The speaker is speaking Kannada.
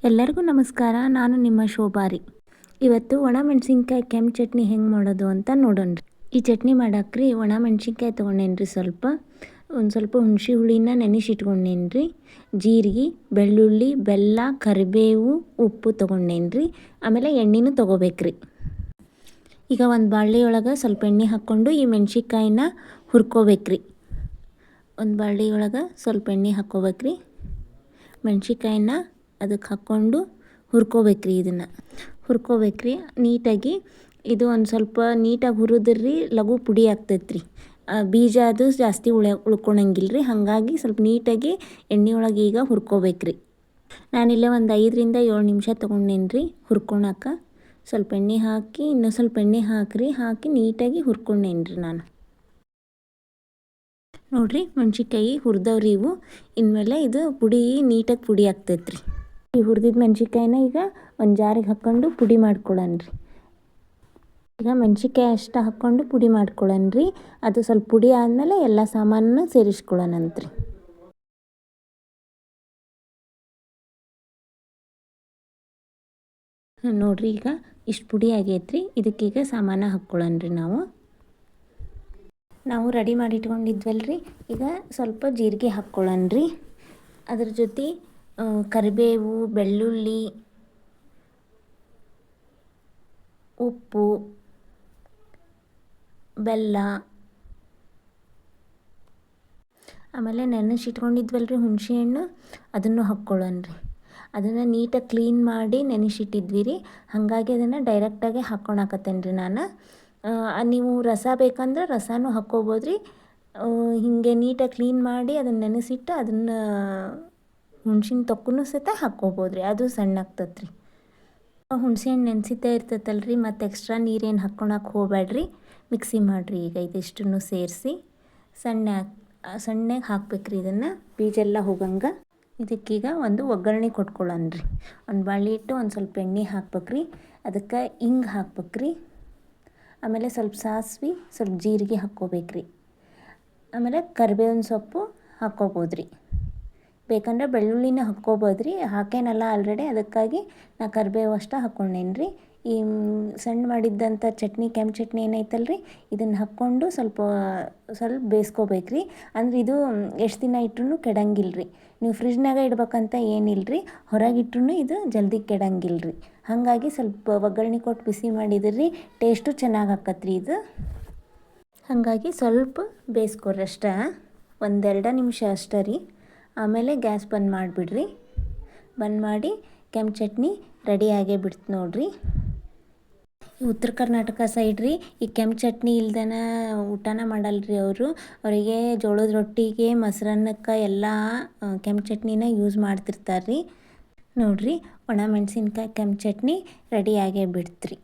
ಎಲ್ಲರಿಗೂ ನಮಸ್ಕಾರ. ನಾನು ನಿಮ್ಮ ಶೋಭಾರಿ. ಇವತ್ತು ಒಣಮೆಣ್ಸಿನ್ಕಾಯಿ ಕೆಂಪು ಚಟ್ನಿ ಹೆಂಗೆ ಮಾಡೋದು ಅಂತ ನೋಡೋಣ್ರಿ. ಈ ಚಟ್ನಿ ಮಾಡಾಕ್ರಿ ಒಣಮೆಣ್ಸಿನ್ಕಾಯಿ ತೊಗೊಂಡೇನ್ರಿ. ಒಂದು ಸ್ವಲ್ಪ ಹುಣಸೆ ಹುಳಿನ ನೆನೆಸಿಟ್ಕೊಂಡೇನ್ರಿ. ಜೀರಿಗೆ, ಬೆಳ್ಳುಳ್ಳಿ, ಬೆಲ್ಲ, ಕರಿಬೇವು, ಉಪ್ಪು ತೊಗೊಂಡೇನ್ರಿ. ಆಮೇಲೆ ಎಣ್ಣೆನೂ ತೊಗೋಬೇಕ್ರಿ. ಈಗ ಒಂದು ಬಾಳ್ಳೆಯೊಳಗೆ ಸ್ವಲ್ಪ ಎಣ್ಣೆ ಹಾಕ್ಕೊಂಡು ಈ ಮೆಣ್ಸಿನ್ಕಾಯಿನ ಹುರ್ಕೋಬೇಕ್ರಿ. ಒಂದು ಬಾಳ್ಳೆಯೊಳಗೆ ಸ್ವಲ್ಪ ಎಣ್ಣೆ ಹಾಕ್ಕೋಬೇಕ್ರಿ. ಮೆಣ್ಸಿನ್ಕಾಯಿನ ಅದಕ್ಕೆ ಹಾಕ್ಕೊಂಡು ಹುರ್ಕೋಬೇಕ್ರಿ. ಇದನ್ನು ಹುರ್ಕೋಬೇಕ್ರಿ ನೀಟಾಗಿ. ಇದು ಒಂದು ಸ್ವಲ್ಪ ನೀಟಾಗಿ ಹುರಿದ್ರಿ ಲಘು ಪುಡಿ ಆಗ್ತೈತ್ರಿ. ಬೀಜ ಅದು ಜಾಸ್ತಿ ಉಳ್ಕೊಳಂಗಿಲ್ಲ ರೀ. ಹಾಗಾಗಿ ಸ್ವಲ್ಪ ನೀಟಾಗಿ ಎಣ್ಣೆ ಒಳಗೆ ಈಗ ಹುರ್ಕೋಬೇಕ್ರಿ. ನಾನಿಲ್ಲೇ ಒಂದು 5ರಿಂದ 7 ನಿಮಿಷ ತೊಗೊಂಡೇನ್ರಿ ಹುರ್ಕೊಳಕ. ಸ್ವಲ್ಪ ಎಣ್ಣೆ ಹಾಕಿ ಇನ್ನೂ ಸ್ವಲ್ಪ ಎಣ್ಣೆ ಹಾಕಿ ನೀಟಾಗಿ ಹುರ್ಕೊಂಡೇನ್ರಿ ನಾನು. ನೋಡಿರಿ ಮೆಣ್ಸಿನ್ಕಾಯಿ ಹುರಿದವ್ರಿ ಇವು. ಇನ್ಮೇಲೆ ಇದು ಪುಡಿ ನೀಟಾಗಿ ಪುಡಿ ಆಗ್ತೈತ್ರಿ. ಈ ಹುರಿದಿದ್ದ ಮೆಣ್ಸಿನ್ಕಾಯಿನ ಈಗ ಒಂದು ಜಾರಿಗೆ ಹಾಕ್ಕೊಂಡು ಪುಡಿ ಮಾಡ್ಕೊಳ್ಳೋಣ್ರಿ. ಈಗ ಮೆಣ್ಸಿನ್ಕಾಯಿ ಅಷ್ಟು ಹಾಕ್ಕೊಂಡು ಪುಡಿ ಮಾಡ್ಕೊಳ್ಳೋಣ್ರಿ. ಅದು ಸ್ವಲ್ಪ ಪುಡಿ ಆದಮೇಲೆ ಎಲ್ಲ ಸಾಮಾನನ್ನ ಸೇರಿಸ್ಕೊಳ್ಳೋಣಂತ್ರಿ. ನೋಡಿರಿ ಈಗ ಇಷ್ಟು ಪುಡಿ ಆಗೈತ್ರಿ. ಇದಕ್ಕೀಗ ಸಾಮಾನು ಹಾಕ್ಕೊಳ್ಳೋಣ್ರಿ. ನಾವು ರೆಡಿ ಮಾಡಿ ಇಟ್ಕೊಂಡಿದ್ವಲ್ರಿ. ಈಗ ಸ್ವಲ್ಪ ಜೀರಿಗೆ ಹಾಕ್ಕೊಳ್ಳೋಣ್ರಿ. ಅದ್ರ ಜೊತೆ ಕರಿಬೇವು, ಬೆಳ್ಳುಳ್ಳಿ, ಉಪ್ಪು, ಬೆಲ್ಲ, ಆಮೇಲೆ ನೆನೆಸಿಟ್ಕೊಂಡಿದ್ವಲ್ರಿ ಹುಣಸೆ ಹಣ್ಣು, ಅದನ್ನು ಹಾಕ್ಕೊಳ್ಳೋಣ್ರಿ. ಅದನ್ನು ನೀಟಾಗಿ ಕ್ಲೀನ್ ಮಾಡಿ ನೆನೆಸಿಟ್ಟಿದ್ವಿ ರೀ. ಹಾಗಾಗಿ ಅದನ್ನು ಡೈರೆಕ್ಟಾಗಿ ಹಾಕ್ಕೊಳಕತ್ತೇನ್ರಿ ನಾನು. ನೀವು ರಸ ಬೇಕಂದ್ರೆ ರಸನೂ ಹಾಕ್ಕೋಬೋದ್ರಿ. ಹೀಗೆ ನೀಟಾಗಿ ಕ್ಲೀನ್ ಮಾಡಿ ಅದನ್ನು ನೆನೆಸಿಟ್ಟು ಅದನ್ನು ಹುಣ್ಸಿನ ತೊಕ್ಕೂ ಸಹಿತ ಹಾಕ್ಕೋಬೋದ್ರಿ. ಅದು ಸಣ್ಣ ಆಗ್ತತ್ರಿ. ಹುಣಸೆ ಹಣ್ಣು ನೆನೆಸಿದ್ದೇ ಇರ್ತೈತಲ್ರಿ. ಮತ್ತು ಎಕ್ಸ್ಟ್ರಾ ನೀರೇನು ಹಾಕ್ಕೊಳಕ್ಕೆ ಹೋಗ್ಬೇಡ್ರಿ. ಮಿಕ್ಸಿ ಮಾಡಿರಿ. ಈಗ ಇದಿಷ್ಟನ್ನು ಸೇರಿಸಿ ಸಣ್ಣಗೆ ಹಾಕ್ಬೇಕ್ರಿ. ಇದನ್ನು ಬೀಜೆಲ್ಲ ಹೋಗಂಗೆ. ಇದಕ್ಕೀಗ ಒಂದು ಒಗ್ಗರಣೆ ಕೊಟ್ಕೊಳ್ಳೋಣ್ರಿ. ಒಂದು ಬಾಳೆ ಇಟ್ಟು ಒಂದು ಸ್ವಲ್ಪ ಎಣ್ಣೆ ಹಾಕ್ಬೇಕ್ರಿ. ಅದಕ್ಕೆ ಹಿಂಗೆ ಹಾಕ್ಬೇಕ್ರಿ. ಆಮೇಲೆ ಸ್ವಲ್ಪ ಸಾಸಿವೆ, ಸ್ವಲ್ಪ ಜೀರಿಗೆ ಹಾಕ್ಕೋಬೇಕ್ರಿ. ಆಮೇಲೆ ಕರಿಬೇವಿನ ಸೊಪ್ಪು ಹಾಕ್ಕೋಬೋದ್ರಿ. ಬೇಕಂದ್ರೆ ಬೆಳ್ಳುಳ್ಳಿನ ಹಾಕ್ಕೋಬೋದ್ರಿ. ಹಾಕೇನಲ್ಲ ಆಲ್ರೆಡಿ, ಅದಕ್ಕಾಗಿ ನಾ ಕರಿಬೇವು ಅಷ್ಟು ಹಾಕ್ಕೊಂಡೇನ್ರಿ. ಈ ಸಣ್ಣ ಮಾಡಿದ್ದಂಥ ಚಟ್ನಿ, ಕೆಂಪು ಚಟ್ನಿ ಏನೈತಲ್ರಿ, ಇದನ್ನು ಹಾಕ್ಕೊಂಡು ಸ್ವಲ್ಪ ಬೇಯಿಸ್ಕೋಬೇಕ್ರಿ. ಅಂದ್ರೆ ಇದು ಎಷ್ಟು ದಿನ ಇಟ್ಟರೂ ಕೆಡಂಗಿಲ್ಲ. ನೀವು ಫ್ರಿಜ್ನಾಗ ಇಡ್ಬೇಕಂತ ಏನಿಲ್ಲರಿ. ಹೊರಗಿಟ್ರೂ ಇದು ಜಲ್ದಿ ಕೆಡಂಗಿಲ್ಲ. ಹಾಗಾಗಿ ಸ್ವಲ್ಪ ಒಗ್ಗರಣೆ ಕೊಟ್ಟು ಬಿಸಿ ಮಾಡಿದ್ರಿ ಟೇಸ್ಟು ಚೆನ್ನಾಗಿ ಆಕತ್ರಿ ಇದು. ಹಾಗಾಗಿ ಸ್ವಲ್ಪ ಬೇಯಿಸ್ಕೊರಿ ಅಷ್ಟೇ. 1-2 ನಿಮಿಷ ಅಷ್ಟೇ ರೀ. ಆಮೇಲೆ ಗ್ಯಾಸ್ ಬಂದ್ ಮಾಡಿಬಿಡ್ರಿ. ಬಂದ್ ಮಾಡಿ ಕೆಂಪು ಚಟ್ನಿ ರೆಡಿ ಆಗೇ ಬಿಡ್ತು ನೋಡಿರಿ. ಉತ್ತರ ಕರ್ನಾಟಕ ಸೈಡ್ ರೀ, ಈ ಕೆಂಪು ಚಟ್ನಿ ಇಲ್ದನ ಊಟನ ಮಾಡಲ್ರಿ ಅವರು. ಅವರಿಗೆ ಜೋಳದ ರೊಟ್ಟಿಗೆ, ಮೊಸರನ್ನಕ್ಕೆ ಎಲ್ಲ ಕೆಂಪು ಚಟ್ನಿನ ಯೂಸ್ ಮಾಡ್ತಿರ್ತಾರೆ ರೀ. ನೋಡಿರಿ ಒಣಮೆಣ್ಸಿನ್ಕಾಯಿ ಕೆಂಪು ಚಟ್ನಿ ರೆಡಿ ಆಗೇ ಬಿಡ್ತ್ರಿ.